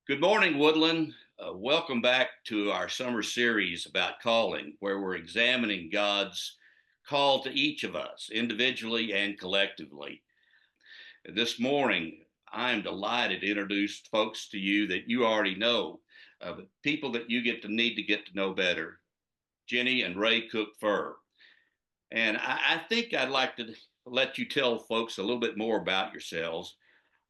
Good morning, Woodland. Welcome back to our summer series about calling, where we're examining God's call to each of us, individually and collectively. This morning, I'm delighted to introduce folks to you that you already know, people that you need to get to know better, Jenny and Ray Cook Fur. And I think I'd like to let you tell folks a little bit more about yourselves.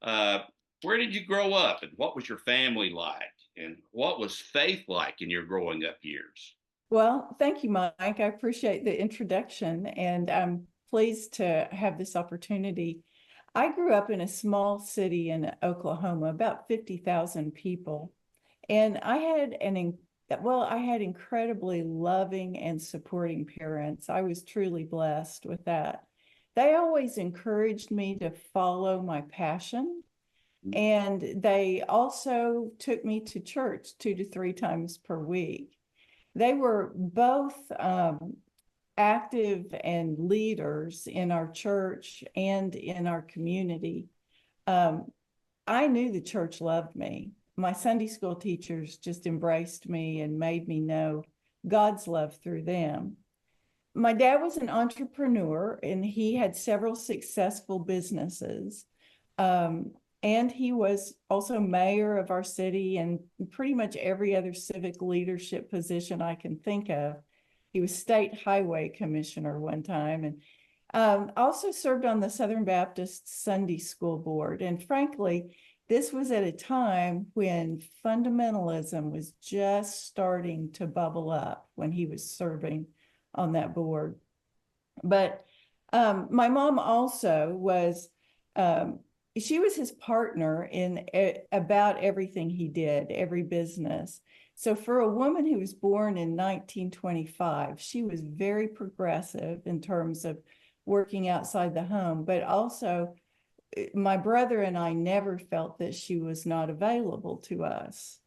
Uh, where did you grow up and what was your family like? And what was faith like in your growing up years? Well, thank you, Mike. I appreciate the introduction, and I'm pleased to have this opportunity. I grew up in a small city in Oklahoma, about 50,000 people, and I had incredibly loving and supporting parents. I was truly blessed with that. They always encouraged me to follow my passion, and they also took me to church 2 to 3 times per week. They were both active and leaders in our church and in our community. Um, I knew the church loved me. My Sunday school teachers just embraced me and made me know God's love through them. My dad was an entrepreneur and he had several successful businesses. Um, and he was also mayor of our city and pretty much every other civic leadership position I can think of. He was state highway commissioner one time and also served on the Southern Baptist Sunday School Board. And frankly, this was at a time when fundamentalism was just starting to bubble up when he was serving on that board. But my mom also was, um, she was his partner in about everything he did, every business. So for a woman who was born in 1925, she was very progressive in terms of working outside the home, but also my brother and I never felt that she was not available to us.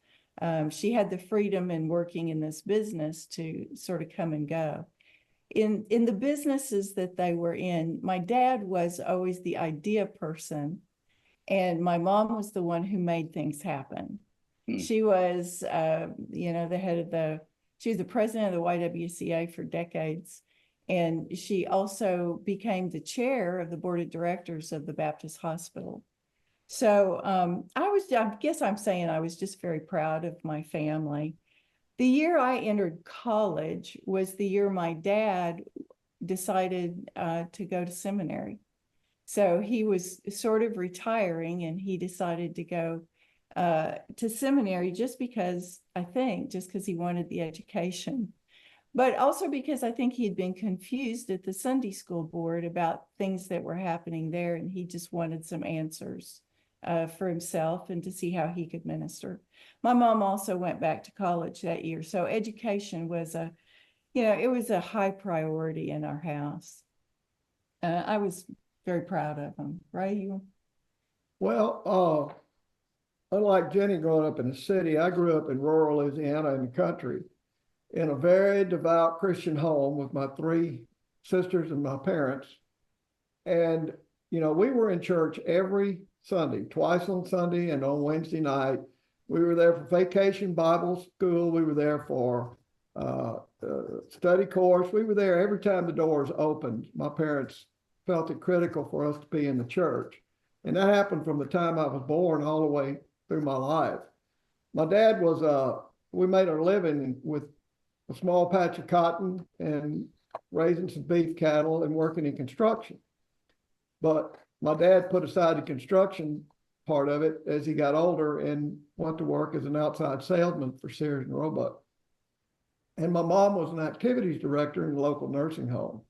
She had the freedom in working in this business to sort of come and go. In the businesses that they were in, my dad was always the idea person, and my mom was the one who made things happen. Hmm. She was, the head of she was the president of the YWCA for decades. And she also became the chair of the board of directors of the Baptist Hospital. So I guess I'm saying I was just very proud of my family. The year I entered college was the year my dad decided to go to seminary. So he was sort of retiring and he decided to go to seminary just because he wanted the education, but also because I think he had been confused at the Sunday school board about things that were happening there. And he just wanted some answers for himself and to see how he could minister. My mom also went back to college that year. So education was it was a high priority in our house. I was very proud of him, right? Well, unlike Jenny growing up in the city, I grew up in rural Louisiana in the country in a very devout Christian home with my three sisters and my parents. And, we were in church every Sunday, twice on Sunday and on Wednesday night. We were there for vacation Bible school. We were there for study course. We were there every time the doors opened. My parents felt it critical for us to be in the church. And that happened from the time I was born all the way through my life. My dad we made our living with a small patch of cotton and raising some beef cattle and working in construction. But my dad put aside the construction part of it as he got older and went to work as an outside salesman for Sears and Roebuck. And my mom was an activities director in the local nursing home.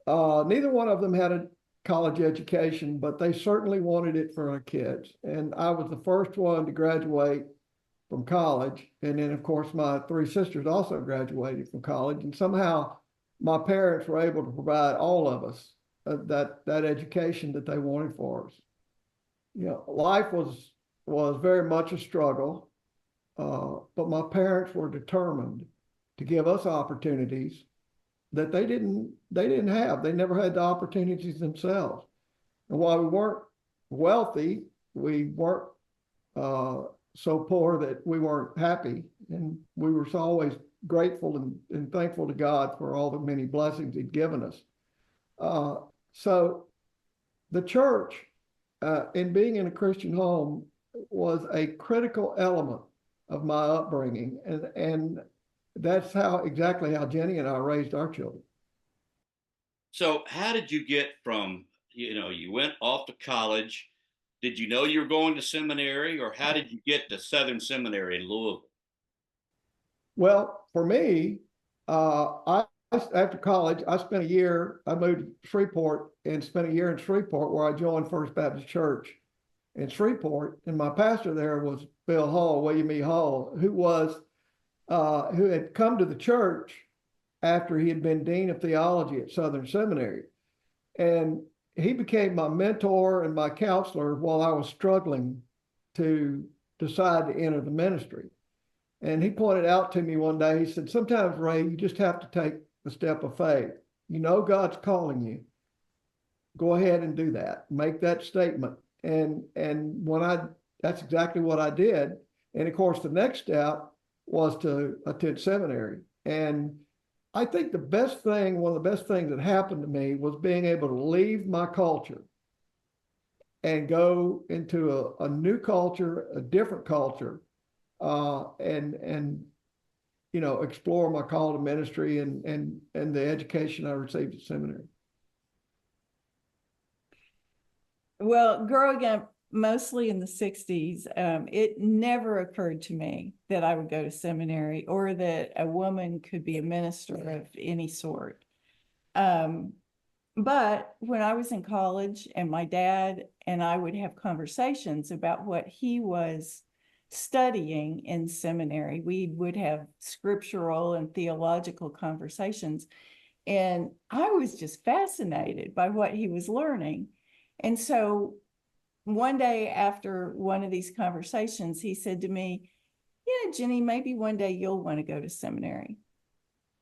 Neither one of them had a college education, but they certainly wanted it for our kids. And I was the first one to graduate from college. And then, of course, my three sisters also graduated from college. And somehow my parents were able to provide all of us that education that they wanted for us. Life was very much a struggle, but my parents were determined to give us opportunities that they didn't have. They never had the opportunities themselves. And while we weren't wealthy, we weren't so poor that we weren't happy. And we were always grateful and thankful to God for all the many blessings he'd given us. So the church, and being in a Christian home was a critical element of my upbringing. And that's exactly how Jeni and I raised our children. So how did you get from, you went off to college? Did you know you were going to seminary, or how did you get to Southern Seminary in Louisville? Well, for me, after college, I spent a year, I moved to Shreveport and spent a year in Shreveport where I joined First Baptist Church in Shreveport. And my pastor there was Bill Hall, William E. Hall, who had come to the church after he had been Dean of Theology at Southern Seminary. And he became my mentor and my counselor while I was struggling to decide to enter the ministry. And he pointed out to me one day, he said, sometimes, Ray, you just have to take the step of faith. You know God's calling you. Go ahead and do that. Make that statement. And that's exactly what I did. And of course, the next step was to attend seminary. And I think one of the best things that happened to me was being able to leave my culture and go into a new culture, a different culture, and explore my call to ministry and the education I received at seminary. Well, growing up mostly in the 60s, it never occurred to me that I would go to seminary or that a woman could be a minister of any sort. But when I was in college and my dad and I would have conversations about what he was studying in seminary, we would have scriptural and theological conversations. And I was just fascinated by what he was learning. And so one day after one of these conversations, he said to me, yeah, Jeni, maybe one day you'll want to go to seminary.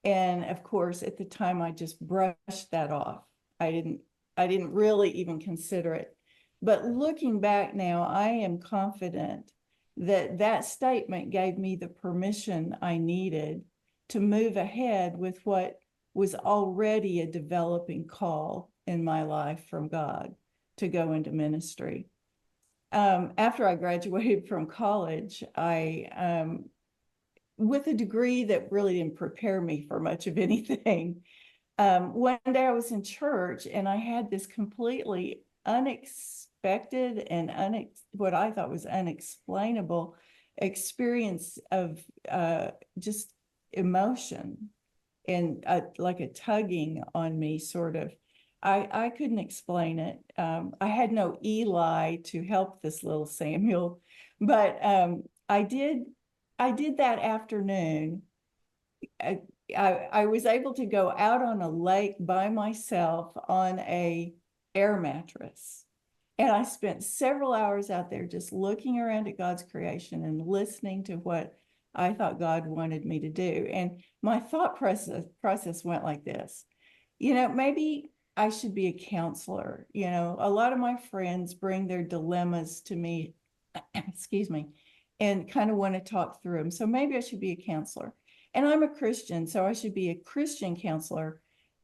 And of course, at the time, I just brushed that off. I didn't really even consider it. But looking back now, I am confident that that statement gave me the permission I needed to move ahead with what was already a developing call in my life from God to go into ministry. After I graduated from college, with a degree that really didn't prepare me for much of anything, one day I was in church and I had this completely unexpected and what I thought was unexplainable experience of just emotion and like a tugging on me, sort of. I couldn't explain it. I had no Eli to help this little Samuel, but I did that afternoon. I was able to go out on a lake by myself on a air mattress. And I spent several hours out there just looking around at God's creation and listening to what I thought God wanted me to do. And my thought process went like this. Maybe I should be a counselor. A lot of my friends bring their dilemmas to me, excuse me, and kind of want to talk through them. So maybe I should be a counselor. And I'm a Christian, so I should be a Christian counselor.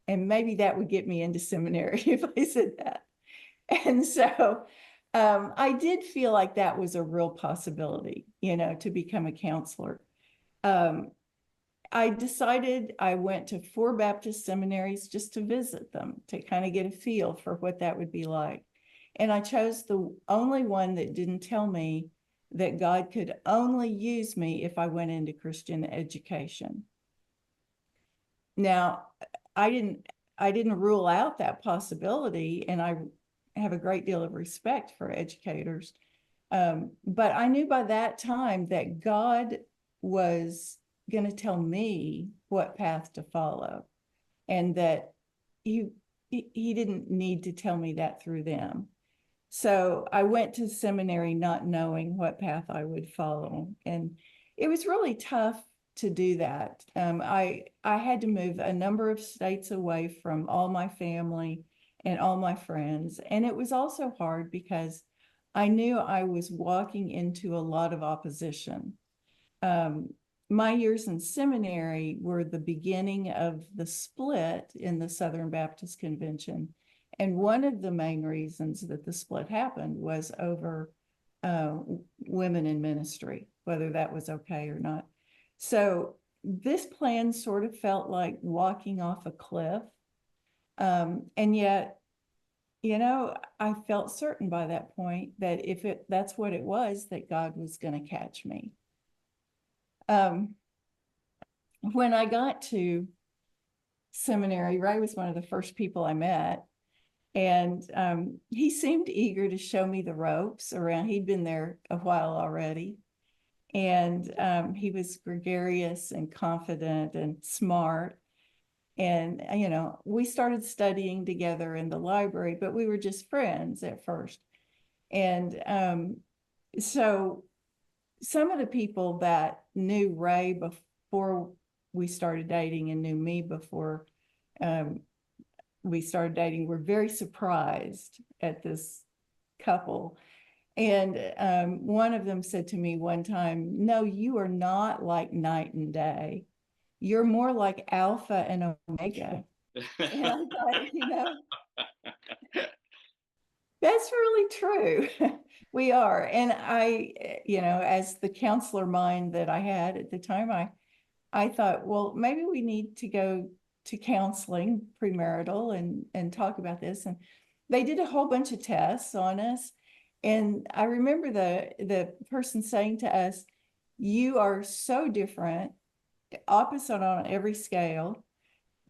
And maybe that would get me into seminary if I said that. And so I did feel like that was a real possibility, to become a counselor. I decided I went to 4 Baptist seminaries just to visit them, to kind of get a feel for what that would be like. And I chose the only one that didn't tell me that God could only use me if I went into Christian education. Now, I didn't rule out that possibility, and I have a great deal of respect for educators. But I knew by that time that God was going to tell me what path to follow, and that he didn't need to tell me that through them. So I went to seminary not knowing what path I would follow. And it was really tough to do that. I had to move a number of states away from all my family and all my friends. And it was also hard because I knew I was walking into a lot of opposition. My years in seminary were the beginning of the split in the Southern Baptist Convention. And one of the main reasons that the split happened was over women in ministry, whether that was okay or not. So this plan sort of felt like walking off a cliff. And yet, you know, I felt certain by that point that if that's what it was, that God was going to catch me. When I got to seminary, Ray was one of the first people I met. And he seemed eager to show me the ropes around. He'd been there a while already. And he was gregarious and confident and smart. And, you know, we started studying together in the library, but we were just friends at first. And so some of the people that knew Ray before we started dating and knew me before we started dating were very surprised at this couple. And one of them said to me one time, "No, you are not like night and day. You're more like Alpha and Omega." And I thought, you know, that's really true. We are. And I, you know, as the counselor mind that I had at the time, I thought, well, maybe we need to go to counseling premarital and talk about this. And they did a whole bunch of tests on us. And I remember the person saying to us, "You are so different, opposite on every scale,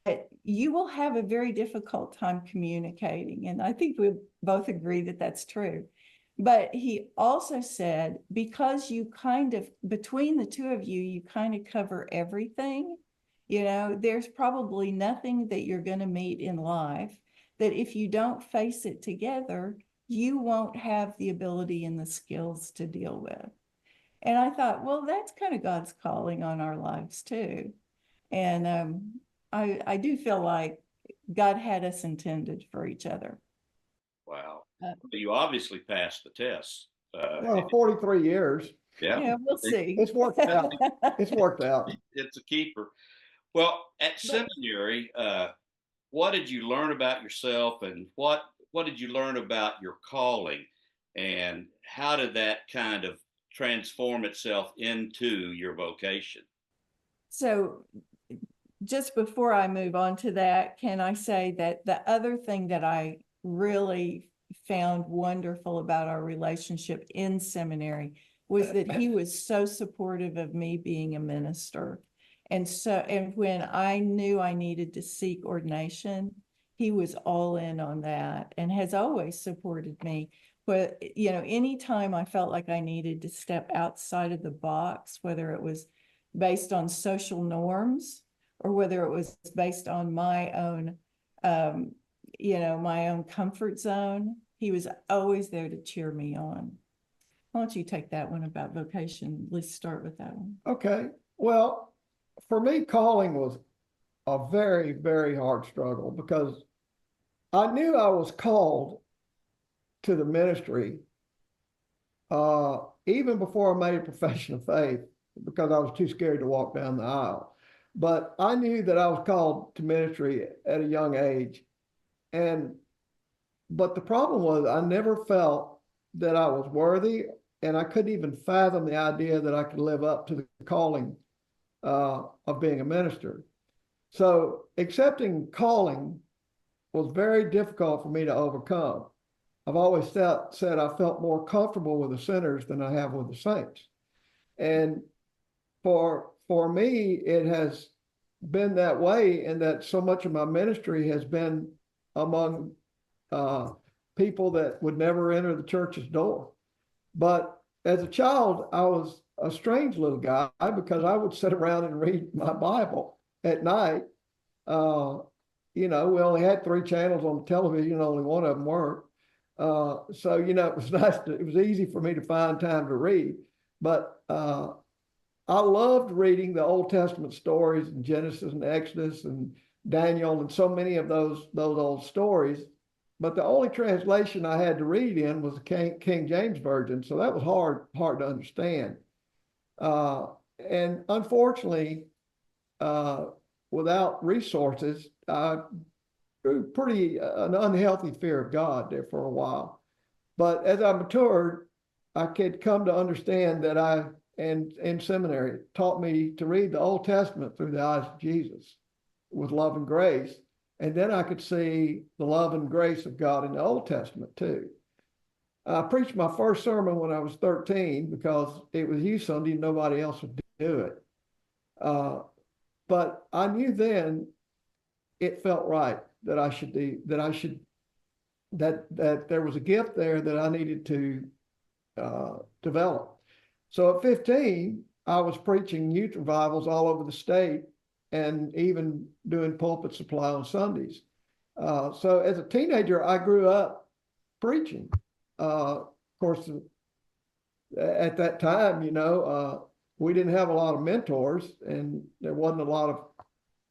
that you will have a very difficult time communicating." And I think we both agree that that's true. But he also said, because you kind of, between the two of you, you kind of cover everything, you know, there's probably nothing that you're going to meet in life that if you don't face it together, you won't have the ability and the skills to deal with. And I thought, well, that's kind of God's calling on our lives too. And I do feel like God had us intended for each other. Wow. You obviously passed the test. Well, 43 years. Yeah, we'll see. It's worked out. It's worked out. It's a keeper. Well, at But- seminary, what did you learn about yourself, and what did you learn about your calling, and how did that kind of transform itself into your vocation? So just before I move on to that, can I say that the other thing that I really found wonderful about our relationship in seminary was that he was so supportive of me being a minister. And when I knew I needed to seek ordination, he was all in on that and has always supported me. But, you know, anytime I felt like I needed to step outside of the box, whether it was based on social norms or whether it was based on my own, you know, my own comfort zone, he was always there to cheer me on. Why don't you take that one about vocation? Let's start with that one. Okay. Well, for me, calling was a very, very hard struggle because I knew I was called to the ministry even before I made a profession of faith because I was too scared to walk down the aisle. But I knew that I was called to ministry at a young age. But the problem was I never felt that I was worthy, and I couldn't even fathom the idea that I could live up to the calling of being a minister. So accepting calling was very difficult for me to overcome. I've always said I felt more comfortable with the sinners than I have with the saints. And for me, it has been that way, and that so much of my ministry has been among people that would never enter the church's door. But as a child, I was a strange little guy because I would sit around and read my Bible at night. You know, we only had 3 channels on the television, only one of them worked. So, you know, it was nice. It was easy for me to find time to read. But I loved reading the Old Testament stories in Genesis and Exodus and Daniel and so many of those old stories. but the only translation I had to read in was the King James Version, so that was hard to understand. And unfortunately, without resources, I grew pretty an unhealthy fear of God there for a while. But as I matured, I could come to understand that and in seminary taught me to read the Old Testament through the eyes of Jesus with love and grace. And then I could see the love and grace of God in the Old Testament too. I preached my first sermon when I was 13 because it was Youth Sunday and nobody else would do it. But I knew then it felt right that that there was a gift there that I needed to develop. So at 15, I was preaching youth revivals all over the state and even doing pulpit supply on Sundays. So as a teenager, I grew up preaching. Of course, at that time, we didn't have a lot of mentors and there wasn't a lot of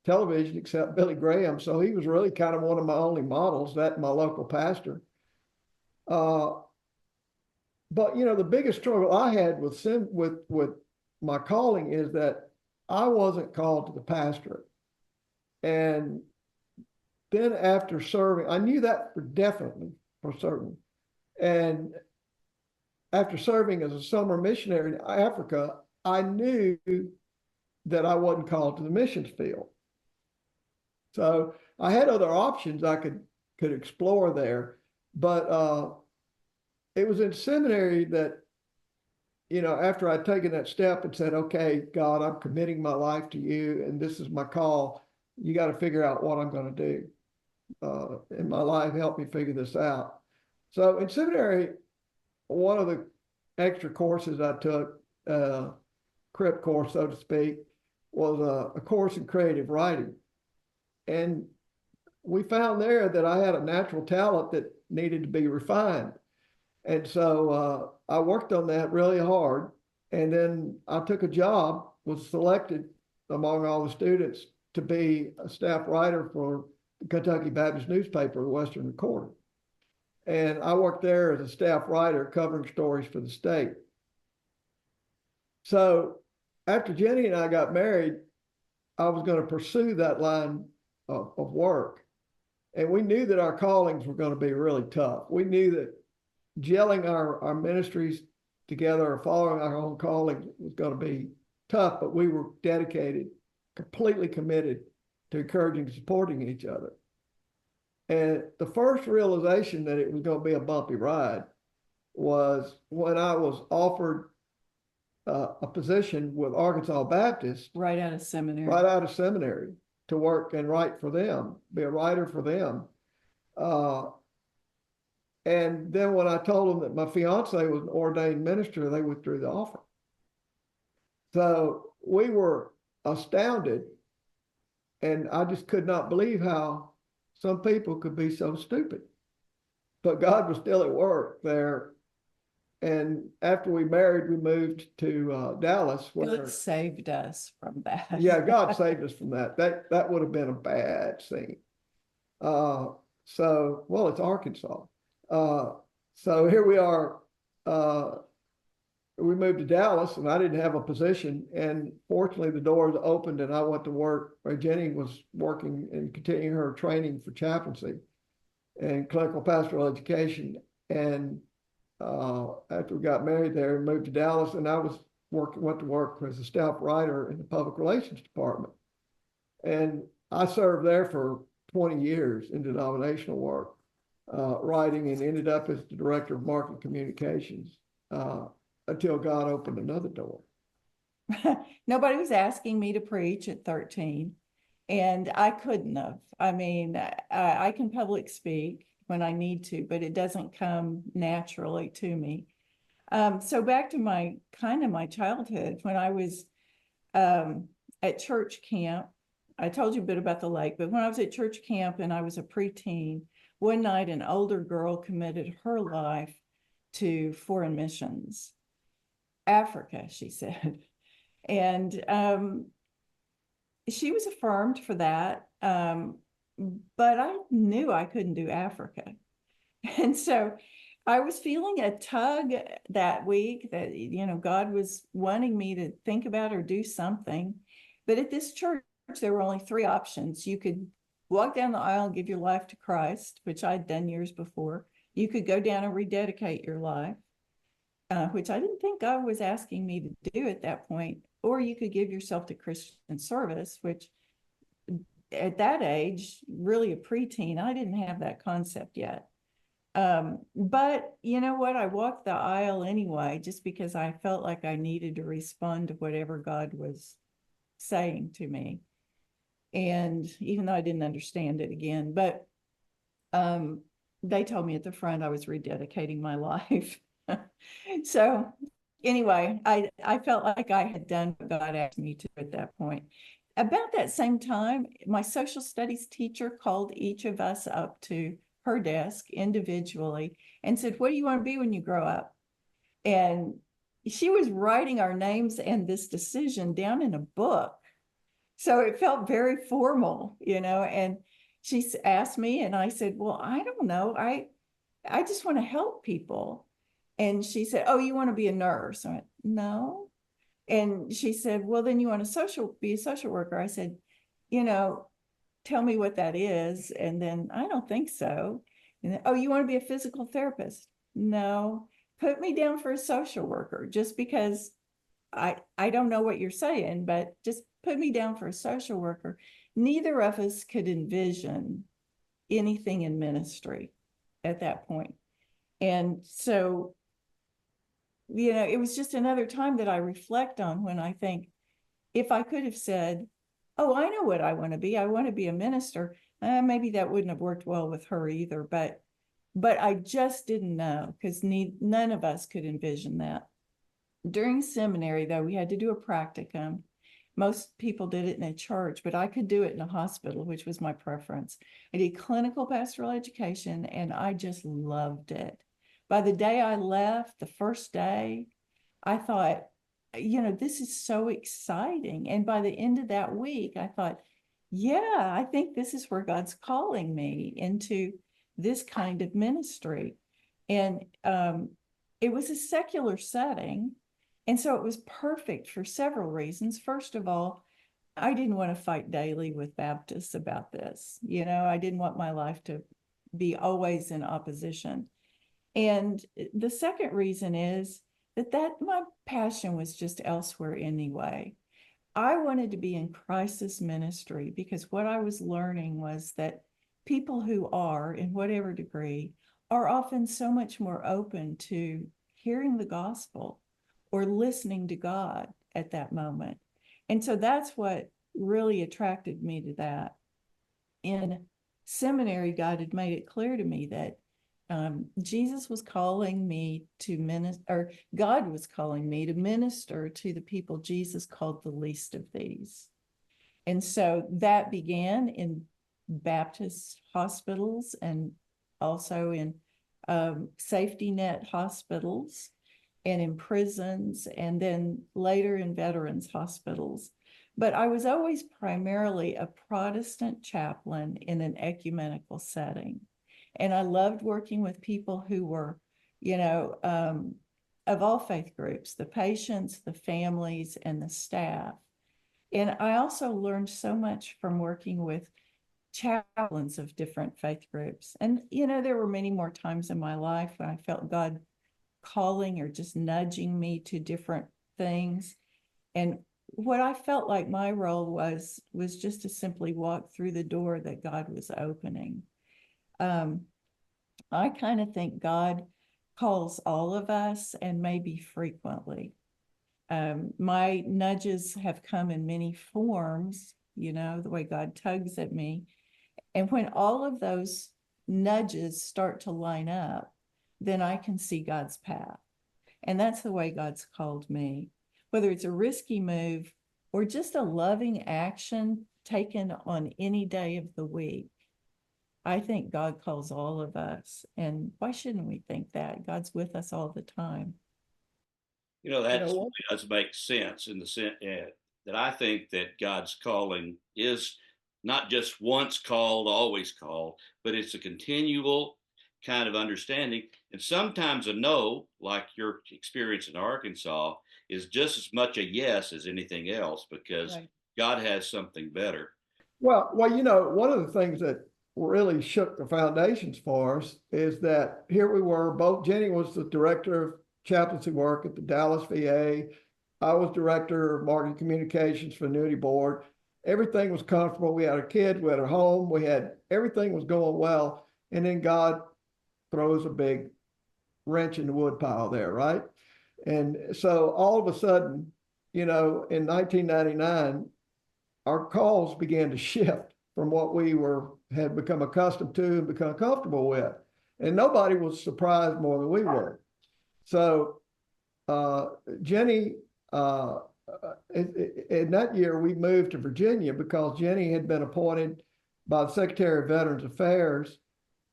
television except Billy Graham. So he was really kind of one of my only models, that my local pastor. But the biggest struggle I had with my calling is that I wasn't called to the pastorate. And then after serving, I knew that definitely for certain. And after serving as a summer missionary in Africa, I knew that I wasn't called to the missions field. So I had other options I could explore there, but it was in seminary that, after I'd taken that step and said, okay, God, I'm committing my life to you, and this is my call. You got to figure out what I'm going to do in my life. Help me figure this out. So in seminary, one of the extra courses I took, crip course, so to speak, was a course in creative writing. And we found there that I had a natural talent that needed to be refined. And so I worked on that really hard. And then I took a job, was selected among all the students to be a staff writer for the Kentucky Baptist newspaper, the Western Recorder. And I worked there as a staff writer covering stories for the state. So after Jenny and I got married, I was going to pursue that line of work. And we knew that our callings were going to be really tough. We knew that gelling our ministries together or following our own calling was going to be tough, but we were dedicated, completely committed to encouraging and supporting each other. And the first realization that it was going to be a bumpy ride was when I was offered a position with Arkansas Baptist Right out of seminary. right out of seminary to work and write for them, be a writer for them. And then when I told them that my fiance was an ordained minister, they withdrew the offer. So we were astounded. And I just could not believe how some people could be so stupid. But God was still at work there. And after we married, we moved to Dallas. God saved us from that. Yeah, God saved us from that. That would have been a bad scene. Well, it's Arkansas. So here we are. We moved to Dallas, and I didn't have a position. And fortunately, the doors opened, and I went to work where Jeni was working and continuing her training for chaplaincy and clinical pastoral education. And after we got married there, we moved to Dallas, and I went to work as a staff writer in the public relations department. And I served there for 20 years in denominational work, writing, and ended up as the director of marketing communications until God opened another door. Nobody was asking me to preach at 13, and I couldn't have. I mean, I can public speak when I need to, but it doesn't come naturally to me. So back to my childhood, when I was at church camp, I told you a bit about the lake, but when I was at church camp and I was a preteen, one night an older girl committed her life to foreign missions. Africa, she said. And she was affirmed for that. But I knew I couldn't do Africa. And so I was feeling a tug that week that, God was wanting me to think about or do something. But at this church, there were only three options. You could walk down the aisle and give your life to Christ, which I'd done years before. You could go down and rededicate your life, which I didn't think God was asking me to do at that point. Or you could give yourself to Christian service, which at that age, really a preteen, I didn't have that concept yet. But you know what? I walked the aisle anyway, just because I felt like I needed to respond to whatever God was saying to me. And even though I didn't understand it again, but they told me at the front I was rededicating my life. So anyway, I felt like I had done what God asked me to at that point. About that same time, my social studies teacher called each of us up to her desk individually and said, "What do you want to be when you grow up?" And she was writing our names and this decision down in a book. So it felt very formal, and she asked me, and I said, "Well, I don't know. I just want to help people." And she said, "Oh, you want to be a nurse?" I went, "No." And she said, "Well, then you want to be a social worker?" I said, you know, "Tell me what that is." And then, "I don't think so." And then, "Oh, you want to be a physical therapist?" "No." "Put me down for a social worker, just because I don't know what you're saying, but just put me down for a social worker." Neither of us could envision anything in ministry at that point. And so, it was just another time that I reflect on when I think, if I could have said, "Oh, I know what I want to be. I want to be a minister," maybe that wouldn't have worked well with her either. But I just didn't know, because none of us could envision that. During seminary, though, we had to do a practicum. Most people did it in a church, but I could do it in a hospital, which was my preference. I did clinical pastoral education, and I just loved it. By the day I left, the first day, I thought, this is so exciting. And by the end of that week, I thought, yeah, I think this is where God's calling me into this kind of ministry. And it was a secular setting. And so it was perfect for several reasons. First of all, I didn't want to fight daily with Baptists about this. I didn't want my life to be always in opposition. And the second reason is that my passion was just elsewhere anyway. I wanted to be in crisis ministry, because what I was learning was that people who are, in whatever degree, are often so much more open to hearing the gospel or listening to God at that moment. And so that's what really attracted me to that. In seminary, God had made it clear to me that Jesus was calling me to minister, or God was calling me to minister to the people Jesus called the least of these. And so that began in Baptist hospitals, and also in safety net hospitals, and in prisons, and then later in veterans hospitals. But I was always primarily a Protestant chaplain in an ecumenical setting. And I loved working with people who were, of all faith groups, the patients, the families, and the staff. And I also learned so much from working with chaplains of different faith groups. And, there were many more times in my life when I felt God calling or just nudging me to different things. And what I felt like my role was just to simply walk through the door that God was opening. I kind of think God calls all of us, and maybe frequently. My nudges have come in many forms, the way God tugs at me. And when all of those nudges start to line up, then I can see God's path. And that's the way God's called me. Whether it's a risky move or just a loving action taken on any day of the week, I think God calls all of us. And why shouldn't we think that? God's with us all the time. You That know, does make sense in the sense that I think that God's calling is not just once called, always called, but it's a continual kind of understanding. And sometimes a no, like your experience in Arkansas, is just as much a yes as anything else because Right. God has something better. Well, one of the things that really shook the foundations for us is that here we were, both Jeni was the director of chaplaincy work at the Dallas VA. I was director of marketing communications for the Annuity Board. Everything was comfortable. We had our kids, we had our home, everything was going well. And then God throws a big wrench in the woodpile there, right? And so all of a sudden, in 1999, our calls began to shift from what we had become accustomed to and become comfortable with. And nobody was surprised more than we were. So Jeni, in that year, we moved to Virginia because Jeni had been appointed by the Secretary of Veterans Affairs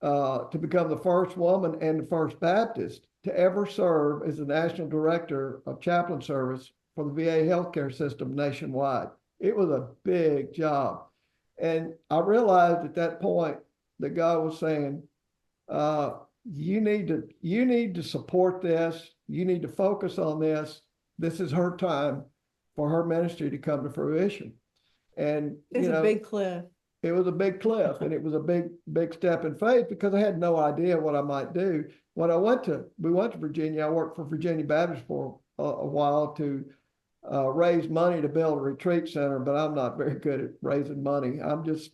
to become the first woman and the first Baptist to ever serve as the National Director of Chaplain Service for the VA healthcare system nationwide. It was a big job. And I realized at that point that God was saying, you need to support this. You need to focus on this. This is her time for her ministry to come to fruition. And It's a big cliff. it was a big cliff, and it was a big step in faith because I had no idea what I might do. When we went to Virginia, I worked for Virginia Baptist for a while to raise money to build a retreat center, but I'm not very good at raising money.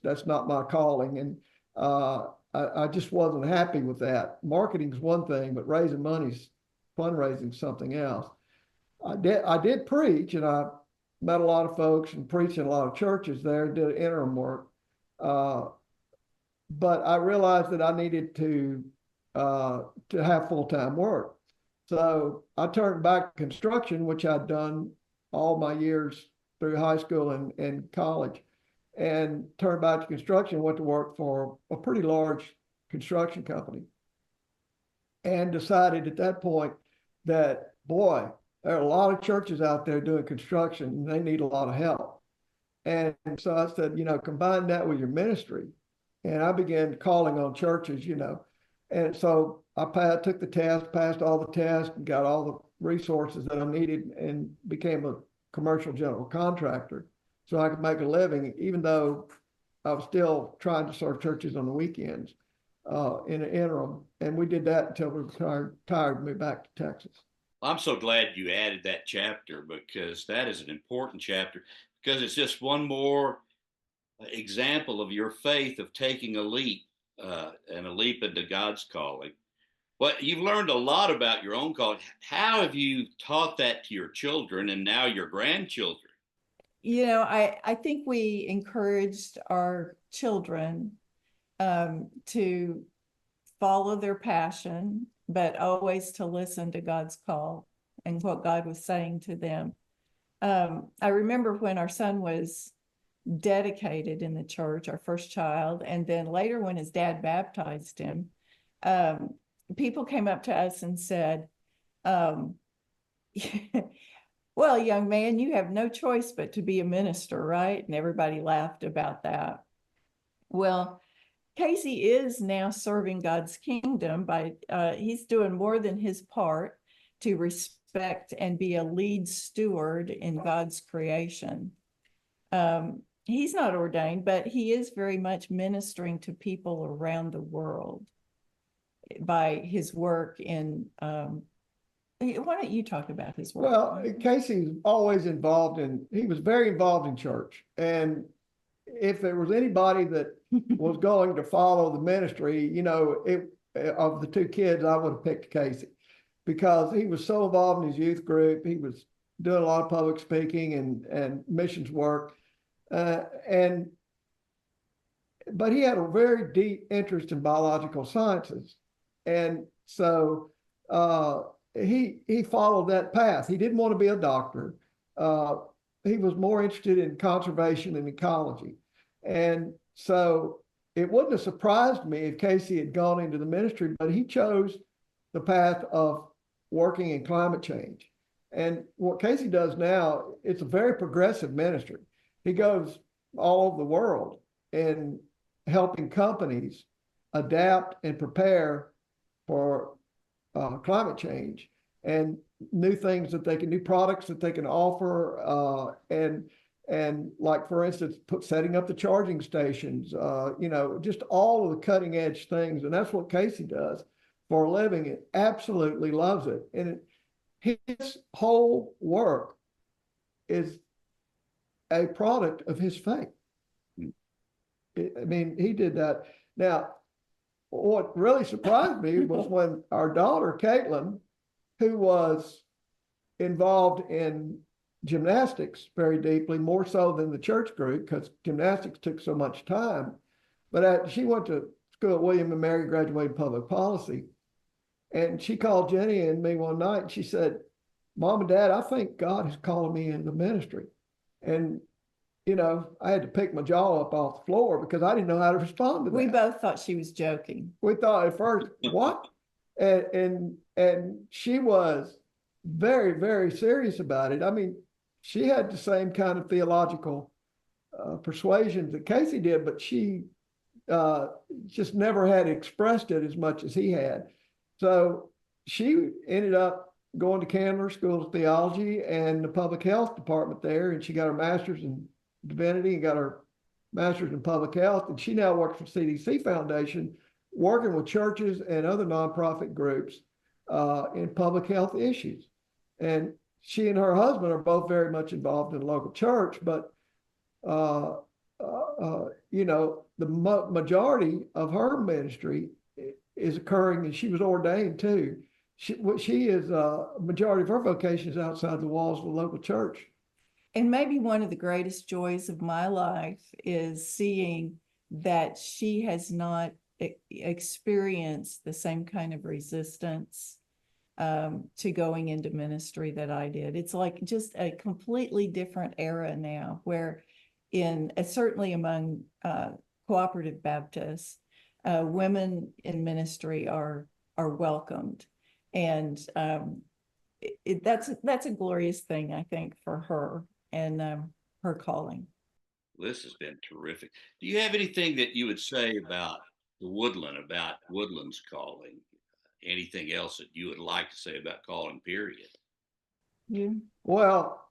That's not my calling. And I just wasn't happy with that. Marketing is one thing, but raising money's fundraising something else. I did preach, and I met a lot of folks and preached in a lot of churches there, did interim work. But I realized that I needed to have full-time work. So I turned back to construction, which I'd done all my years through high school and college, and turned back to construction, went to work for a pretty large construction company, and decided at that point that, boy, there are a lot of churches out there doing construction and they need a lot of help. And so I said, combine that with your ministry. And I began calling on churches, And so I took the test, passed all the tests, and got all the resources that I needed and became a commercial general contractor so I could make a living, even though I was still trying to serve churches on the weekends in an interim. And we did that until we were tired and moved back to Texas. I'm so glad you added that chapter because that is an important chapter because it's just one more example of your faith of taking a leap and a leap into God's calling. Well, you've learned a lot about your own calling. How have you taught that to your children and now your grandchildren? I think we encouraged our children to follow their passion, but always to listen to God's call and what God was saying to them. I remember when our son was dedicated in the church, our first child, and then later when his dad baptized him, people came up to us and said, well, young man, you have no choice but to be a minister, right? And everybody laughed about that. Well, Casey is now serving God's kingdom by he's doing more than his part to respect and be a lead steward in God's creation. He's not ordained, but he is very much ministering to people around the world by his work in why don't you talk about his work? Well, Casey's always he was very involved in church. And if there was anybody that was going to follow the ministry, of the two kids, I would have picked Casey because he was so involved in his youth group. He was doing a lot of public speaking and missions work. But he had a very deep interest in biological sciences. And so he followed that path. He didn't want to be a doctor. He was more interested in conservation and ecology. And so it wouldn't have surprised me if Casey had gone into the ministry, but he chose the path of working in climate change. And what Casey does now, it's a very progressive ministry. He goes all over the world and helping companies adapt and prepare for climate change and new things that they can, new products that they can offer, and like for instance, setting up the charging stations, just all of the cutting edge things, and that's what Casey does for a living. It absolutely loves it, and his whole work is a product of his faith. I mean, he did that. Now, what really surprised me was when our daughter, Caitlin, who was involved in gymnastics very deeply, more so than the church group, because gymnastics took so much time. But she went to school at William and Mary, graduated public policy. And she called Jenny and me one night. And she said, Mom and Dad, I think God is calling me into ministry. And I had to pick my jaw up off the floor because I didn't know how to respond to that. We both thought she was joking. We thought at first, what? And she was very, very serious about it. I mean, she had the same kind of theological persuasions that Casey did, but she just never had expressed it as much as he had. So she ended up going to Candler School of Theology and the public health department there, and she got her master's in divinity and got her master's in public health. And she now works for CDC Foundation, working with churches and other nonprofit groups in public health issues. And she and her husband are both very much involved in the local church, but the majority of her ministry is occurring, and she was ordained too. She is majority of her vocation is outside the walls of the local church. And maybe one of the greatest joys of my life is seeing that she has not experienced the same kind of resistance to going into ministry that I did. It's like just a completely different era now, where certainly among cooperative Baptists, women in ministry are welcomed. And that's a glorious thing, I think, for her and her calling. This has been terrific. Do you have anything that you would say about Woodland's calling? Anything else that you would like to say about calling, period? Yeah. Well,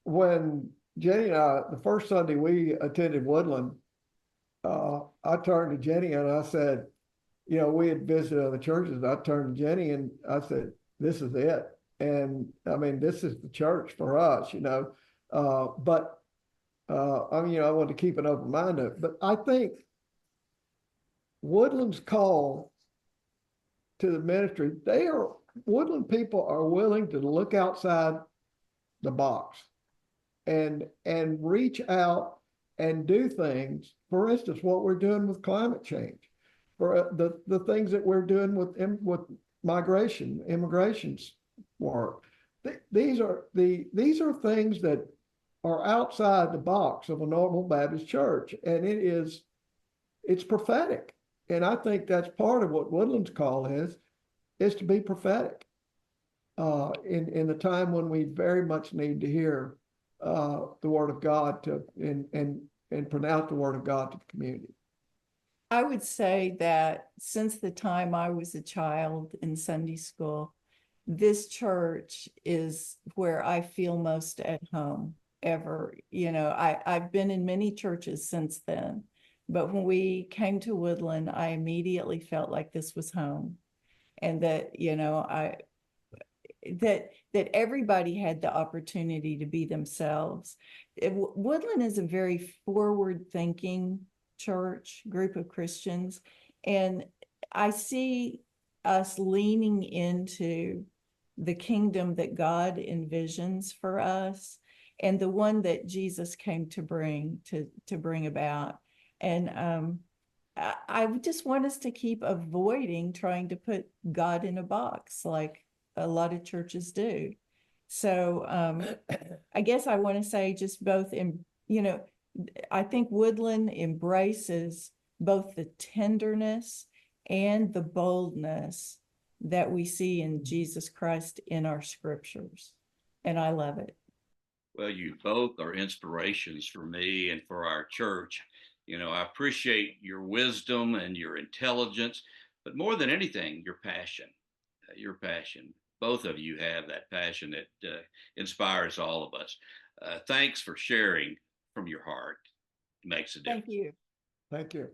when Jenny and I, the first Sunday we attended Woodland, I turned to Jenny and I said, we had visited other churches. I turned to Jenny and I said, this is it. And I mean, this is the church for us, but I want to keep an open mind of it. But I think Woodland's call to the ministry, Woodland people are willing to look outside the box and reach out and do things. For instance, what we're doing with climate change, for the things that we're doing with immigrations work. These are things that are outside the box of a normal Baptist church, and it's prophetic. And I think that's part of what Woodland's call is to be prophetic in the time when we very much need to hear the word of God and pronounce the word of God to the community. I would say that since the time I was a child in Sunday school, this church is where I feel most at home ever. I've been in many churches since then, but when we came to Woodland, I immediately felt like this was home, and that, that everybody had the opportunity to be themselves. Woodland is a very forward-thinking group of Christians, and I see us leaning into the kingdom that God envisions for us, and the one that Jesus came to bring about. And I just want us to keep avoiding trying to put God in a box like a lot of churches do. So I guess I want to say just both I think Woodland embraces both the tenderness and the boldness that we see in Jesus Christ in our scriptures. And I love it. Well, you both are inspirations for me and for our church. I appreciate your wisdom and your intelligence, but more than anything, your passion. Both of you have that passion that inspires all of us. Thanks for sharing from your heart. It makes a difference. Thank you. Thank you.